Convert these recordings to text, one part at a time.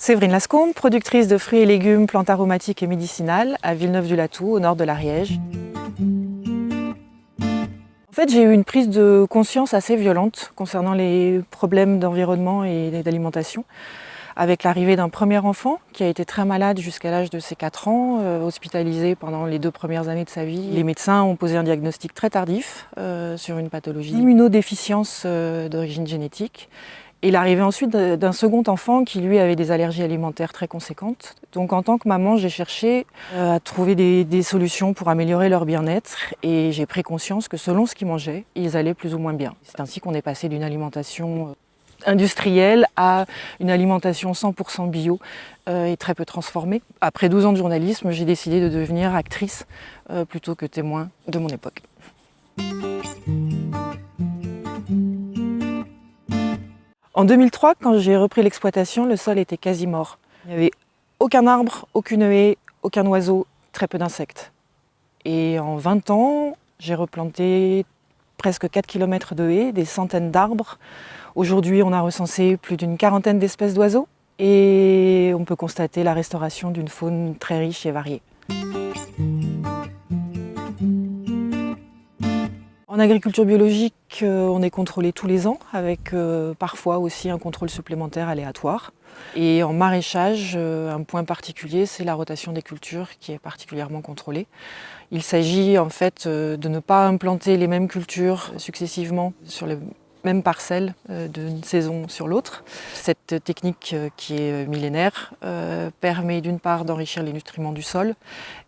Séverine Lascombe, productrice de fruits et légumes, plantes aromatiques et médicinales à Villeneuve-du-Latou, au nord de l'Ariège. En fait, j'ai eu une prise de conscience assez violente concernant les problèmes d'environnement et d'alimentation, avec l'arrivée d'un premier enfant qui a été très malade jusqu'à l'âge de ses 4 ans, hospitalisé pendant les 2 premières années de sa vie. Les médecins ont posé un diagnostic très tardif sur une pathologie d'immunodéficience d'origine génétique. Et l'arrivée ensuite d'un second enfant qui lui avait des allergies alimentaires très conséquentes. Donc en tant que maman, j'ai cherché à trouver des solutions pour améliorer leur bien-être et j'ai pris conscience que selon ce qu'ils mangeaient, ils allaient plus ou moins bien. C'est ainsi qu'on est passé d'une alimentation industrielle à une alimentation 100% bio et très peu transformée. Après 12 ans de journalisme, j'ai décidé de devenir actrice plutôt que témoin de mon époque. En 2003, quand j'ai repris l'exploitation, le sol était quasi mort. Il n'y avait aucun arbre, aucune haie, aucun oiseau, très peu d'insectes. Et en 20 ans, j'ai replanté presque 4 km de haies, des centaines d'arbres. Aujourd'hui, on a recensé plus d'une quarantaine d'espèces d'oiseaux et on peut constater la restauration d'une faune très riche et variée. En agriculture biologique, on est contrôlé tous les ans, avec parfois aussi un contrôle supplémentaire aléatoire. Et en maraîchage, un point particulier, c'est la rotation des cultures qui est particulièrement contrôlée. Il s'agit en fait de ne pas implanter les mêmes cultures successivement sur les mêmes parcelles d'une saison sur l'autre. Cette technique qui est millénaire permet d'une part d'enrichir les nutriments du sol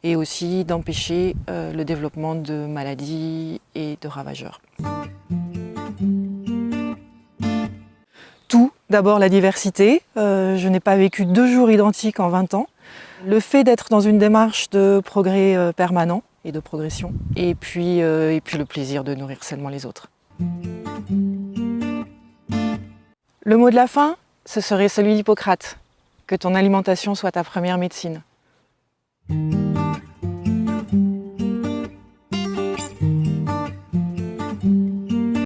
et aussi d'empêcher le développement de maladies et de ravageurs. Tout, d'abord la diversité. Je n'ai pas vécu 2 jours identiques en 20 ans. Le fait d'être dans une démarche de progrès permanent et de progression. Et puis le plaisir de nourrir sainement les autres. Le mot de la fin, ce serait celui d'Hippocrate. Que ton alimentation soit ta première médecine.